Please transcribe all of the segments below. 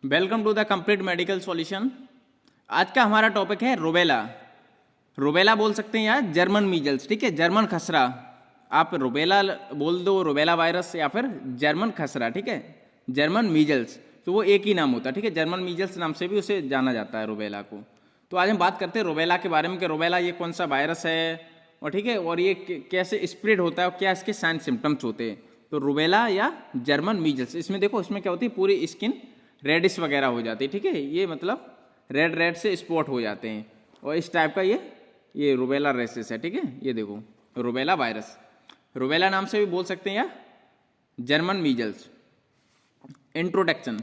Welcome to the complete medical solution. आज का हमारा टॉपिक है रुबेला। रुबेला बोल सकते हैं या जर्मन मीजल्स, ठीक है, जर्मन खसरा। आप रुबेला बोल दो, रुबेला वायरस, या फिर जर्मन खसरा, ठीक है, जर्मन मीजल्स, तो वो एक ही नाम होता है, ठीक है। जर्मन मीजल्स नाम से भी उसे जाना जाता है रुबेला को। तो आज हम बात करते हैं रुबेला के बारे में कि रुबेला ये कौन सा वायरस है, और ठीक है, और ये कैसे स्प्रेड होता है और क्या इसके साइन सिम्टम्स होते हैं। तो रुबेला या जर्मन मीजल्स, इसमें देखो, इसमें क्या होती है, पूरी स्किन रेडिश वगैरह हो जाती है, ठीक है, ये मतलब रेड रेड से स्पॉट हो जाते हैं, और इस टाइप का ये रुबेला रेसिस है, ठीक है। ये देखो रुबेला वायरस, रुबेला नाम से भी बोल सकते हैं या German measles. Introduction,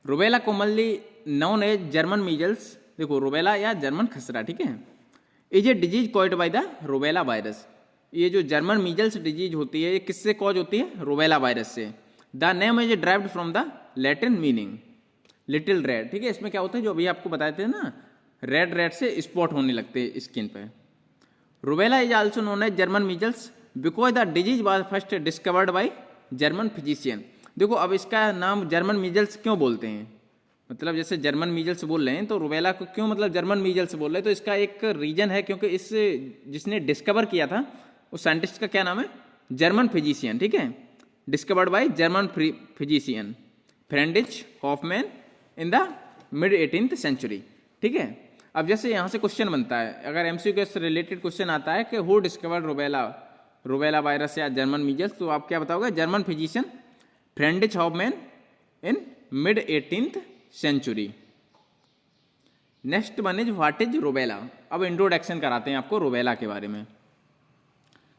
rubella commonly known as German measles, देखो रुबेला या जर्मन खसरा, ठीक है, is a disease caused by the rubella virus. ये जो जर्मन मीजल्स डिजीज होती है, ये किससे कॉज होती है, रुबेला वायरस से। The name is derived from the Latin meaning little red, ठीक है। इसमें क्या होता है, जो अभी आपको बताए थे ना, रेड रेड से स्पॉट होने लगते हैं स्किन पे। Rubella is also known as German measles because the disease was first discovered by German physician. देखो अब इसका नाम जर्मन मीजल्स क्यों बोलते हैं, मतलब जैसे जर्मन मीजल्स बोल रहे हैं, तो रुबेला को क्यों मतलब जर्मन मीजल्स बोल रहे हैं, तो इसका एक रीजन है, क्योंकि इस जिसने डिस्कवर किया था उस साइंटिस्ट का क्या नाम है, जर्मन फिजिशियन, ठीक है, discovered by German physician Friedrich Hoffmann in the mid 18th century, ठीक है। अब जैसे यहाँ से क्वेश्चन बनता है, अगर एमसीक्यू से रिलेटेड क्वेश्चन आता है कि हु डिस्कवर्ड रुबेला वायरस या जर्मन मीजल्स, तो आप क्या बताओगे, German physician Friedrich Hoffmann in mid 18th century. Next one is what is rubella. अब इंट्रोडक्शन कराते हैं आपको रुबेला के बारे में।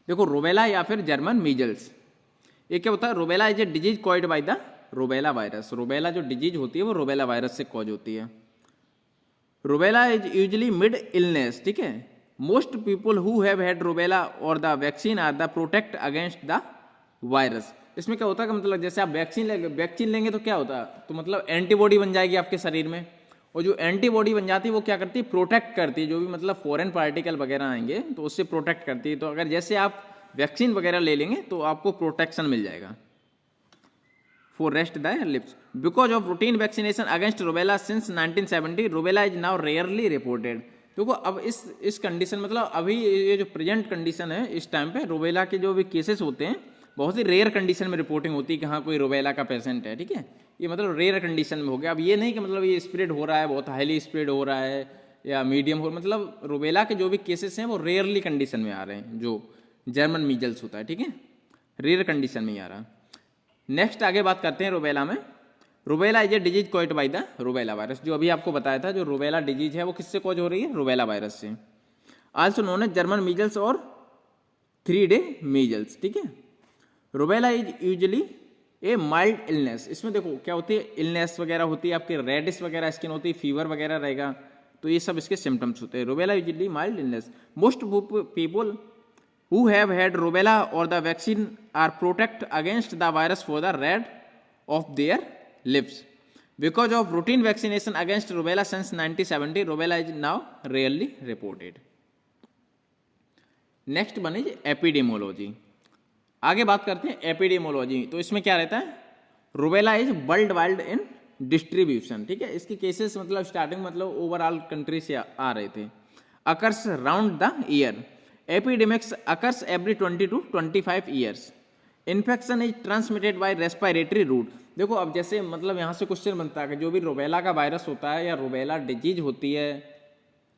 देखो रुबेला या फिर जर्मन मीजल्स, ये क्या होता है, rubella is a disease caused by the rubella virus. Rubella जो डिजीज होती है वो रुबेला वायरस से कॉज होती है। Rubella is usually mid illness, ठीक है। Most people who have had rubella और the vaccine are the protect against the virus. इसमें क्या होता है कि मतलब जैसे आप वैक्सीन लेंगे तो क्या होता है, तो मतलब एंटीबॉडी बन जाएगी आपके शरीर में, और जो एंटीबॉडी बन जाती है वो क्या करती है, प्रोटेक्ट करती है, जो भी मतलब फॉरेन पार्टिकल वगैरह आएंगे तो उससे प्रोटेक्ट करती है। तो अगर जैसे आप वैक्सीन वगैरह ले लेंगे तो आपको प्रोटेक्शन मिल जाएगा for rest the lips. Because of routine vaccination against rubella since 1970, rubella is now rarely reported. देखो अब इस कंडीशन, मतलब अभी ये जो प्रेजेंट कंडीशन है इस टाइम पे, रुबेला के जो भी केसेस होते हैं बहुत ही रेयर कंडीशन में रिपोर्टिंग होती है कि हाँ कोई रुबेला का पेशेंट है, ठीक है। ये मतलब रेयर कंडीशन में हो गया। अब ये नहीं कि मतलब ये स्प्रेड हो रहा है, बहुत हाईली स्प्रेड हो रहा है या मीडियम हो, मतलब रुबेला के जो भी केसेस हैं वो रेयरली कंडीशन में आ रहे हैं, जो जर्मन मीजल्स होता है, ठीक है, रेयर कंडीशन में ही आ रहा है। नेक्स्ट आगे बात करते हैं रुबेला में। Rubella is a disease caused by the rubella virus, जो अभी आपको बताया था, जो रुबेला डिजीज है वो किससे कॉज हो रही है, रुबेला वायरस से। Also known as German measles और 3-day मीजल्स, ठीक है। Rubella is usually a mild illness. इसमें देखो क्या होती है, इलनेस वगैरह होती है, आपकी रेडिश वगैरह स्किन होती है, फीवर वगैरह रहेगा, तो ये सब इसके सिम्टम्स होते हैं। Rubella usually mild illness. Most people who have had rubella or the vaccine are protect against the virus for the red of their lips. Because of routine vaccination against rubella since 1970, rubella is now rarely reported. Next one is epidemiology. आगे बात करते हैं epidemiology. तो इसमें क्या रहता है, rubella is world wide in distribution, ठीक है। इसके केसेस मतलब स्टार्टिंग मतलब ओवरऑल कंट्री से आ रहे थे। Occurs round the year, epidemics occurs every 20 to 25 years. Infection is transmitted by respiratory route. देखो अब जैसे मतलब यहाँ से क्वेश्चन बनता है कि जो भी रुबेला का वायरस होता है या रुबेला डिजीज होती है,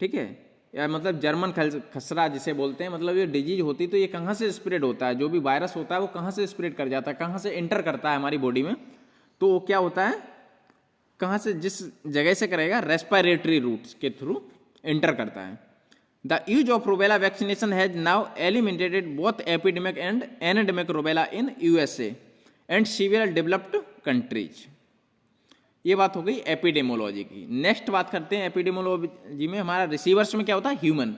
ठीक है, या मतलब जर्मन खसरा जिसे बोलते हैं, मतलब ये डिजीज होती है, तो ये कहाँ से स्प्रेड होता है, जो भी वायरस होता है वो कहाँ से स्प्रेड कर जाता है, कहाँ से एंटर करता है हमारी बॉडी में, तो वो क्या होता है, कहाँ से, जिस जगह से करेगा, रेस्पिरेटरी रूट्स के थ्रू एंटर करता है। The use of rubella vaccination has now eliminated both epidemic and endemic rubella in USA and several developed countries. ये बात हो गई एपिडेमोलॉजी की। नेक्स्ट बात करते हैं एपिडेमोलॉजी में हमारा रिसीवर्स में क्या होता है, ह्यूमन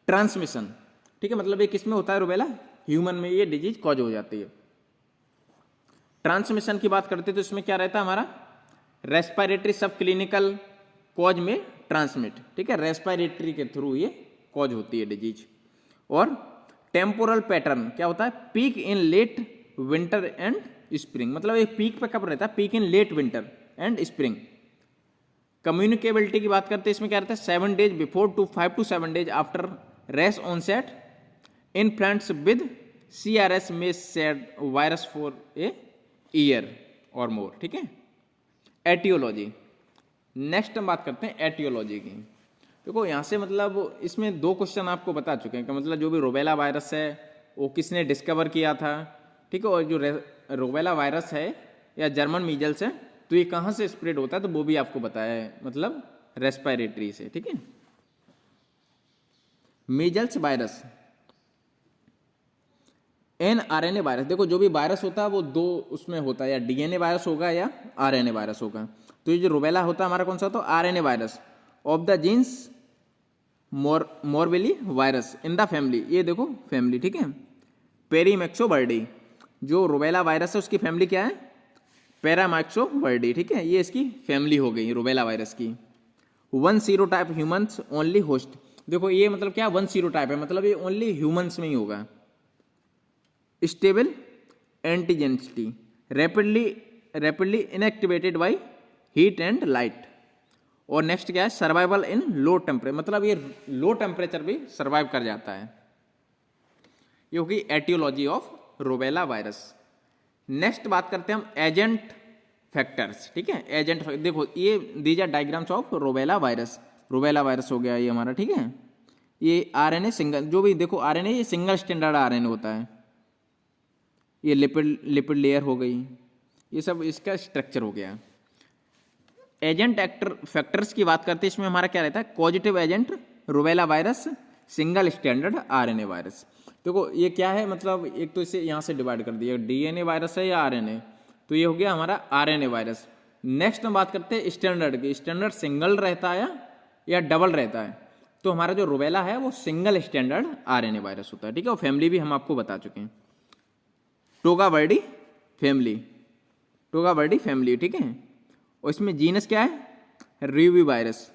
ट्रांसमिशन, ठीक है, मतलब ये किस में होता है, रुबेला ह्यूमन में ये डिजीज कॉज हो जाती है। ट्रांसमिशन की बात करते हैं तो इसमें क्या रहता है हमारा, रेस्पिरेटरी सब क्लिनिकल कॉज में ट्रांसमिट, ठीक है, रेस्पिरेटरी के थ्रू ये कॉज होती है डिजीज। और टेम्पोरल पैटर्न क्या होता है, peak in late winter and spring, मतलब एक पीक पे कब रहता है, peak in late winter and spring, communicability की बात करते हैं, इसमें क्या रहता है 7 days before to 5 to 7 days after rash onset infants with CRS may shed virus for a year or more, ठीक है। एटियोलॉजी, नेक्स्ट हम बात करते हैं एटियोलॉजी की। देखो यहाँ से मतलब इसमें 2 क्वेश्चन आपको बता चुके हैं कि मतलब जो भी रूबेला वायरस है वो किसने डिस्कवर किया था, ठीक है, और जो रूबेला वायरस है या जर्मन मीजल्स है तो ये कहाँ से स्प्रेड होता है तो वो भी आपको बताया है, मतलब रेस्पिरेटरी से, ठीक है। मीजल्स वायरस, mRNA वायरस, देखो जो भी वायरस होता है वो 2 उसमें होता है, या DNA वायरस होगा या RNA वायरस होगा। तो ये जो रूबेला होता है हमारा कौन सा होता है, RNA virus of the genus morbilli virus in the family, ये देखो फैमिली, ठीक है, पेरीमैक्सोबर्डी। जो रूबेला वायरस है उसकी फैमिली क्या है, पैरामैक्सोबर्डी, ठीक है, ये इसकी फैमिली हो गई रूबेला वायरस की। 1 सीरोटाइप ह्यूमंस ओनली होस्ट, देखो ये मतलब क्या 1 सीरोटाइप है, मतलब ये ओनली ह्यूमंस में ही होगा। Stable antigenicity, rapidly inactivated by heat and light. और नेक्स्ट क्या है, सर्वाइवल इन लो टेम्परेचर, मतलब ये लो टेम्परेचर भी सर्वाइव कर जाता है। ये होगी etiology of rubella virus. Next बात करते हैं हम एजेंट फैक्टर्स, ठीक है, एजेंट देखो ये these are diagrams of rubella virus. Rubella virus हो गया ये हमारा, ठीक है। ये RNA सिंगल, जो भी देखो RNA ये सिंगल स्टैंडर्ड RNA होता है। ये लिपिड लेयर हो गई, ये सब इसका स्ट्रक्चर हो गया। एजेंट एक्टर फैक्टर्स की बात करते हैं, इसमें हमारा क्या रहता है, positive agent rubella virus, single standard RNA virus. देखो ये क्या है, मतलब एक तो इसे यहाँ से डिवाइड कर दिया, DNA वायरस है या RNA, तो ये हो गया हमारा RNA वायरस। नेक्स्ट हम बात करते हैं स्टैंडर्ड की, स्टैंडर्ड सिंगल रहता है या डबल रहता है, तो हमारा जो रूबेला है वो सिंगल स्टैंडर्ड RNA वायरस होता है, ठीक है। और फैमिली भी हम आपको बता चुके हैं, टोगावर्डी फैमिली, ठीक है। और इसमें जीनस क्या है, रिवी वायरस,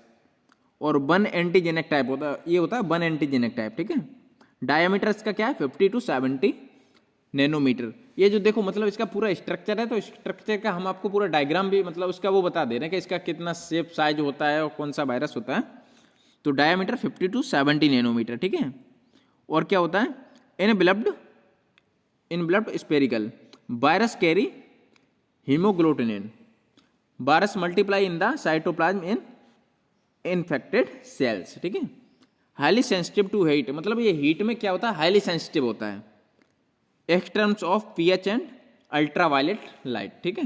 और 1 एंटीजेनिक टाइप होता है, ये होता है 1 एंटीजेनिक टाइप, ठीक है। डायमीटर इसका क्या है 50 to 70 नैनोमीटर। ये जो देखो मतलब इसका पूरा स्ट्रक्चर है, तो स्ट्रक्चर का हम आपको पूरा डायग्राम भी मतलब उसका वो बता दे रहे हैं कि इसका कितना शेप साइज होता है और कौन सा वायरस होता है। तो डायमीटर 50 to 70 नैनोमीटर, ठीक है। और क्या होता है, enveloped spherical, virus carry haemagglutinin, virus multiply in the cytoplasm in infected cells, ठीक है। हाईली सेंसिटिव टू हीट, मतलब ये हीट में क्या होता है, हाईली सेंसिटिव होता है, extremes of pH and ultraviolet light, ठीक है।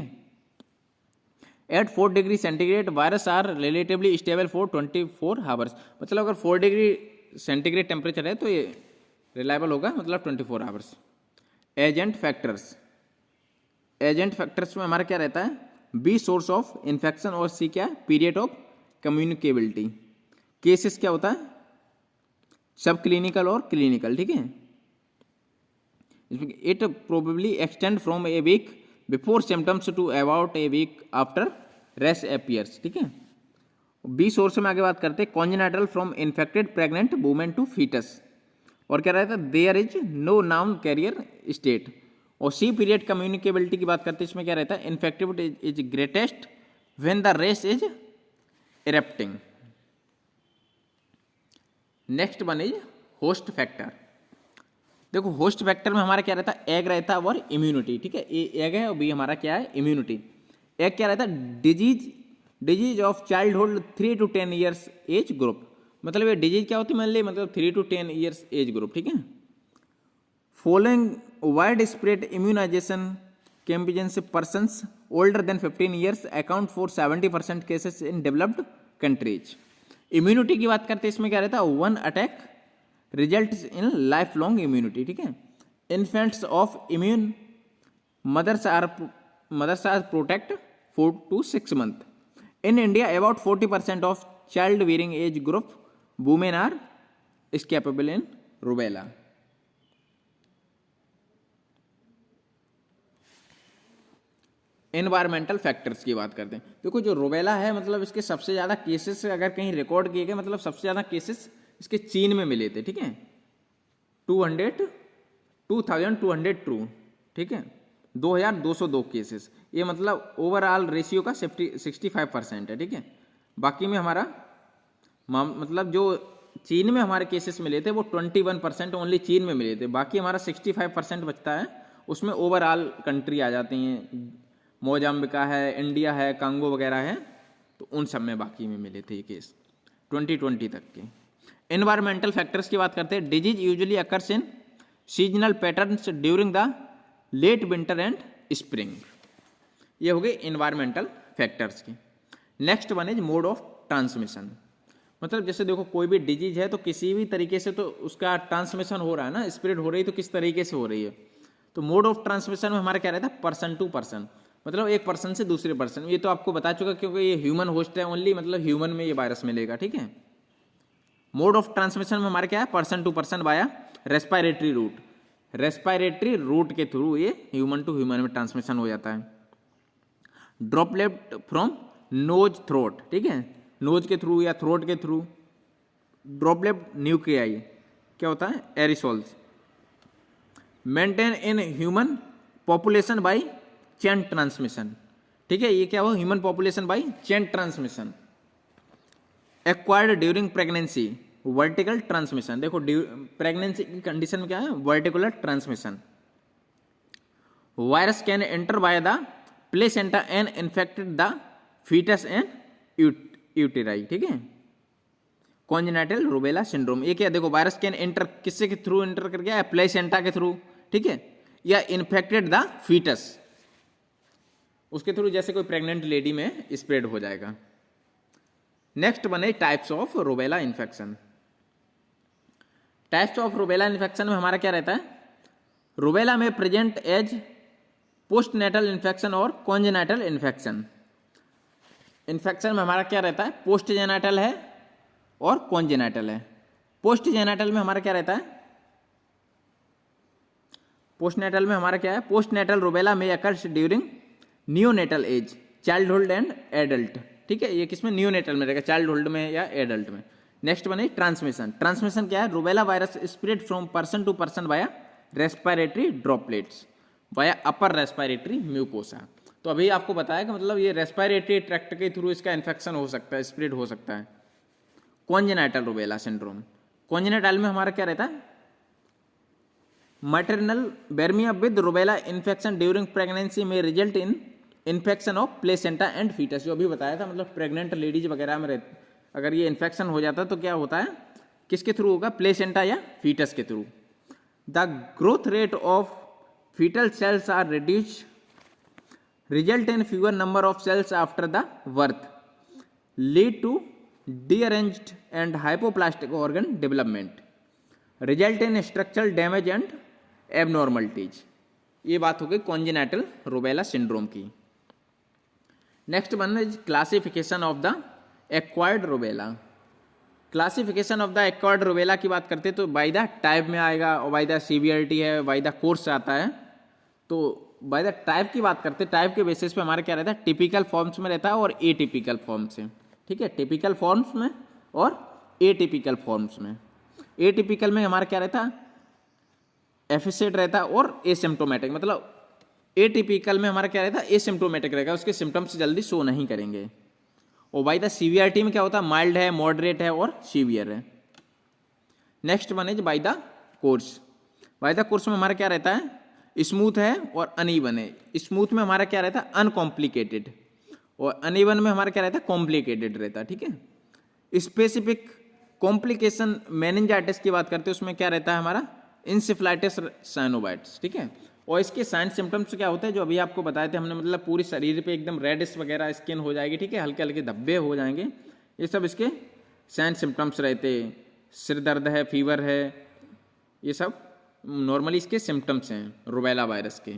At 4 degree centigrade virus are relatively stable for 24 hours, मतलब अगर 4 डिग्री सेंटीग्रेड टेम्परेचर है तो ये रिलायबल होगा, मतलब 24 आवर्स। एजेंट फैक्टर्स में हमारा क्या रहता है, बी सोर्स ऑफ इन्फेक्शन, और सी क्या है, पीरियड ऑफ कम्युनिकेबिलिटी। केसेस क्या होता है, सब क्लिनिकल और क्लिनिकल, ठीक है। It probably extend from a week before symptoms to about a week after rash appears, ठीक है। बी सोर्स में आगे बात करते हैं, congenital from infected pregnant women to foetus, और क्या रहता है, there is no known carrier state. और सी पीरियड कम्युनिकेबिलिटी की बात करते हैं, इसमें क्या रहता है, infectivity is greatest when the rash is erupting. Next one is host factor. देखो होस्ट फैक्टर में हमारा क्या रहता है, एग रहता है और इम्यूनिटी, ठीक है। ए एग है और बी हमारा क्या है, इम्यूनिटी। एग क्या रहता है, disease of childhood 3 to 10 years age group, मतलब ये डिजीज क्या होती है, मान ली मतलब 3 to 10 ईयर्स एज ग्रुप, ठीक है। Following wide spread immunization campaigns, persons older than 15 years account for 70% cases in developed countries. Immunity की बात करते हैं, इसमें क्या रहता है, 1 attack result in life long immunity, ठीक है। Infants of immune mothers are protect 4 to 6 months। In India about 40% of child bearing age group women are susceptible in rubella. Environmental factors की बात करते हैं, देखो जो रूबेला है मतलब इसके सबसे ज़्यादा केसेस अगर कहीं रिकॉर्ड किए गए, मतलब सबसे ज़्यादा केसेस इसके चीन में मिले थे, ठीक है, 2202, ठीक है, 2202 केसेस, ये मतलब ओवरऑल रेशियो का 65% है, ठीक है। बाकी में हमारा मतलब जो चीन में हमारे केसेस मिले थे वो 21% ओनली चीन में मिले थे, बाकी हमारा 65% बचता है, उसमें ओवरऑल कंट्री आ जाती हैं, मोजाम्बिका है, इंडिया है, कांगो वगैरह है, तो उन सब में बाकी में मिले थे ये केस 2020 तक के। एनवायरमेंटल फैक्टर्स की बात करते हैं। Disease usually occurs in seasonal patterns during the late winter and spring. ये हो गए एनवायरमेंटल फैक्टर्स की। Next one is mode of transmission. मतलब जैसे देखो कोई भी डिजीज है तो किसी भी तरीके से तो उसका ट्रांसमिशन हो रहा है ना, स्प्रेड हो रही है, तो किस तरीके से हो रही है। तो मोड ऑफ ट्रांसमिशन में हमारा क्या रहता है, पर्सन टू पर्सन, मतलब एक पर्सन से दूसरे पर्सन। ये तो आपको बता चुका क्योंकि ये ह्यूमन होस्ट है ओनली, मतलब ह्यूमन में ये वायरस मिलेगा, ठीक है। मोड ऑफ ट्रांसमिशन में हमारा क्या है, person to person via respiratory route. Respiratory route के थ्रू ये ह्यूमन टू ह्यूमन में ट्रांसमिशन हो जाता है। ड्रॉपलेट फ्रॉम नोज थ्रोट, ठीक है, नोज के थ्रू या थ्रोट के थ्रू। ड्रॉपलेट न्यूक्लियाई क्या होता है, aerosols. Maintain in human population by chain transmission, ठीक है, ये क्या हो, human population by chain transmission. Acquired during pregnancy, vertical transmission. देखो प्रेगनेंसी की कंडीशन में क्या है, vertical transmission. Virus can enter by the placenta and infected the foetus and uteri, ठीक है। कॉन्जेनाइटल रूबेला सिंड्रोम, ये क्या, देखो वायरस कैन एंटर, किससे के थ्रू एंटर कर गया, प्लेसेंटा के थ्रू, ठीक है, या इन्फेक्टेड द फीटस, उसके थ्रू, जैसे कोई प्रेग्नेंट लेडी में स्प्रेड हो जाएगा। नेक्स्ट बने types of rubella infection. Types of rubella infection में हमारा क्या रहता है, रूबेला में प्रेजेंट एज पोस्टनेटल इन्फेक्शन और कॉन्जेनाइटल इन्फेक्शन। इन्फेक्शन में हमारा क्या रहता है, पोस्ट जेनाइटल है और कॉन्जेनाइटल है। पोस्ट जेनाइटल में हमारा क्या रहता है, पोस्टनेटल में हमारा क्या है, पोस्टनेटल रूबेला में occurs during neonatal age, childhood and adult, ठीक है, ये किसमें, नियोनेटल में रहेगा, चाइल्डहुड में या एडल्ट में। नेक्स्ट बने ट्रांसमिशन। ट्रांसमिशन क्या है, rubella virus spread from person to person via respiratory droplets via upper respiratory mucosa. तो अभी आपको बताया कि मतलब ये रेस्पिरेटरी ट्रैक्ट के थ्रू इसका इन्फेक्शन हो सकता है, स्प्रेड हो सकता है। कॉन्जेनाइटल रूबेला सिंड्रोम, कॉन्जेनाइटल में हमारा क्या रहता है, maternal viraemia with rubella infection during pregnancy में result in infection of placenta and foetus. जो अभी बताया था, मतलब प्रेग्नेंट लेडीज वगैरह में अगर ये इन्फेक्शन हो जाता है तो क्या होता है, किसके थ्रू होगा, प्लेसेंटा या फीटस के थ्रू। The growth rate of foetal cells are reduce, result in fewer number of cells after the birth, lead to deranged and hypoplastic organ development, result in structural damage and abnormalities. ये बात हो गई congenital rubella syndrome की। Next one is classification of the acquired rubella. Classification of the acquired rubella की बात करते हैं तो बाय द टाइप में आएगा, और बाय द सीवियरिटी है, बाय द कोर्स आता है। तो बाय द टाइप की बात करते हैं, टाइप के बेसिस पे हमारा क्या रहता है, टिपिकल फॉर्म्स में रहता है और एटिपिकल फॉर्म्स में, ठीक है, टिपिकल फॉर्म्स में और एटिपिकल फॉर्म्स में। एटिपिकल में हमारा क्या रहता है, एफिसेट रहता है और एसिम्प्टोमेटिक, मतलब एटिपिकल में हमारा क्या रहता है, एसिम्प्टोमेटिक रहेगा, उसके सिम्टम्स जल्दी शो नहीं करेंगे। और बाय द सीवियरिटी में क्या होता है, माइल्ड है, मॉडरेट है और सीवियर है। Next one is by the course. By the course में हमारा क्या रहता है, स्मूथ है और अनइवन है। स्मूथ में हमारा क्या रहता है, अनकॉम्प्लिकेटेड, और अनइवन में हमारा क्या रहता है, कॉम्प्लिकेटेड रहता है, ठीक है। स्पेसिफिक कॉम्प्लिकेशन मेनिंजाइटिस की बात करते हैं, उसमें क्या रहता है हमारा, इंसेफ्लाइटिस साइनोवाइट्स, ठीक है। और इसके साइन सिम्टम्स क्या होते हैं, जो अभी आपको बताए थे हमने, मतलब पूरी शरीर पे एकदम रेडिश वगैरह स्किन हो जाएगी, ठीक है, हल्के हल्के धब्बे हो जाएंगे, ये सब इसके साइन सिम्टम्स रहते हैं। सिर दर्द है, फीवर है, ये सब नॉर्मली इसके सिम्टम्स हैं रूबेला वायरस के,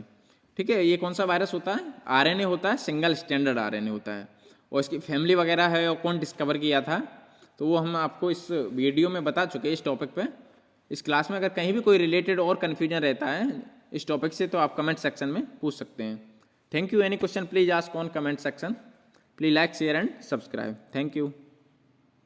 ठीक है। ये कौन सा वायरस होता है, आरएनए होता है, सिंगल स्टैंडर्ड आरएनए होता है। और इसकी फैमिली वगैरह है और कौन डिस्कवर किया था, तो वो हम आपको इस वीडियो में बता चुके हैं इस टॉपिक पे। इस क्लास में अगर कहीं भी कोई रिलेटेड और कन्फ्यूजन रहता है इस टॉपिक से तो आप कमेंट सेक्शन में पूछ सकते हैं। Thank you. Any question please ask on comment section. Please like, share and subscribe. Thank you.